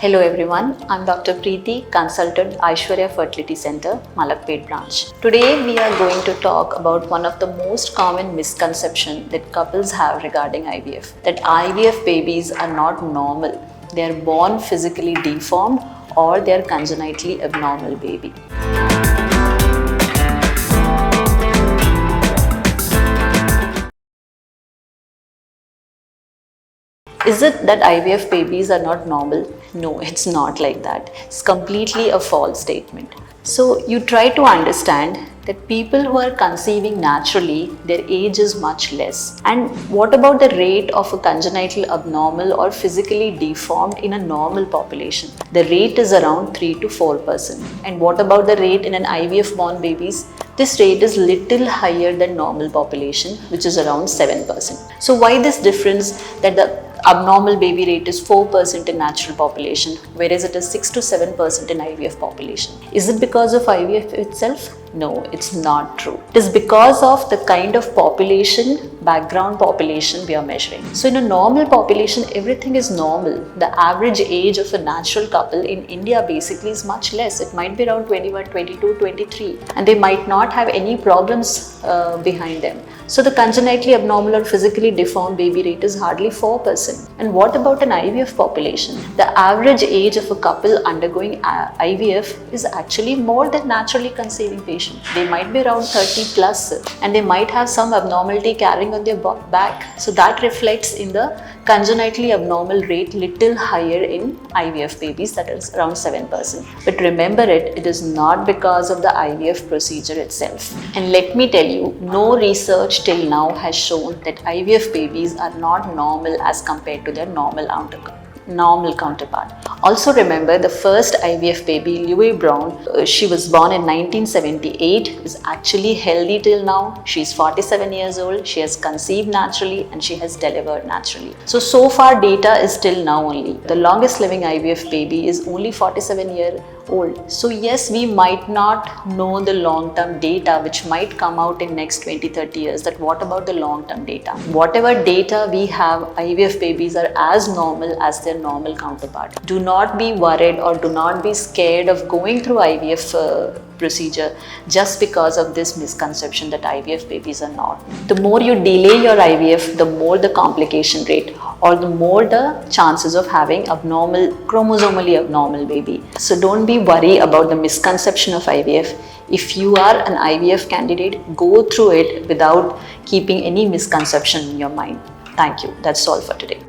Hello everyone, I'm Dr. Preeti, consultant Aishwarya Fertility Center, Malakpet branch. Today we are going to talk about one of the most common misconceptions that couples have regarding IVF. That IVF babies are not normal. They are born physically deformed or they are congenitally abnormal baby. Is it that IVF babies are not normal? No, it's not like that. It's completely a false statement. So you try to understand that people who are conceiving naturally, their age is much less. And what about the rate of a congenital abnormal or physically deformed in a normal population? The rate is around 3 to 4%. And what about the rate in an IVF born babies? This rate is little higher than normal population, which is around 7%. So why this difference that the abnormal baby rate is 4% in natural population, whereas it is 6 to 7% in IVF population? Is it because of IVF itself? No, it's not true. It is because of the kind of population, background population we are measuring. So in a normal population, everything is normal. The average age of a natural couple in India basically is much less. It might be around 21, 22, 23, and they might not have any problems behind them. So the congenitally abnormal or physically deformed baby rate is hardly 4%. And what about an IVF population? The average age of a couple undergoing IVF is actually more than naturally conceiving patients. They might be around 30 plus and they might have some abnormality carrying on their back. So that reflects in the congenitally abnormal rate little higher in IVF babies, that is around 7%. But remember it is not because of the IVF procedure itself. And let me tell you, no research till now has shown that IVF babies are not normal as compared to their normal counterpart. Also remember, the first IVF baby, Louis Brown, she was born in 1978, is actually healthy till now. She's 47 years old, she has conceived naturally and she has delivered naturally. So far data is till now only. The longest living IVF baby is only 47 years old. So yes, we might not know the long-term data which might come out in next 20-30 years. That what about the long-term data? Whatever data we have, IVF babies are as normal as their normal counterpart. Do not be worried or do not be scared of going through IVF procedure just because of this misconception that IVF babies are not. The more you delay your IVF, the more the complication rate or the more the chances of having chromosomally abnormal baby. So don't be worried about the misconception of IVF. If you are an IVF candidate, go through it without keeping any misconception in your mind. Thank you. That's all for today.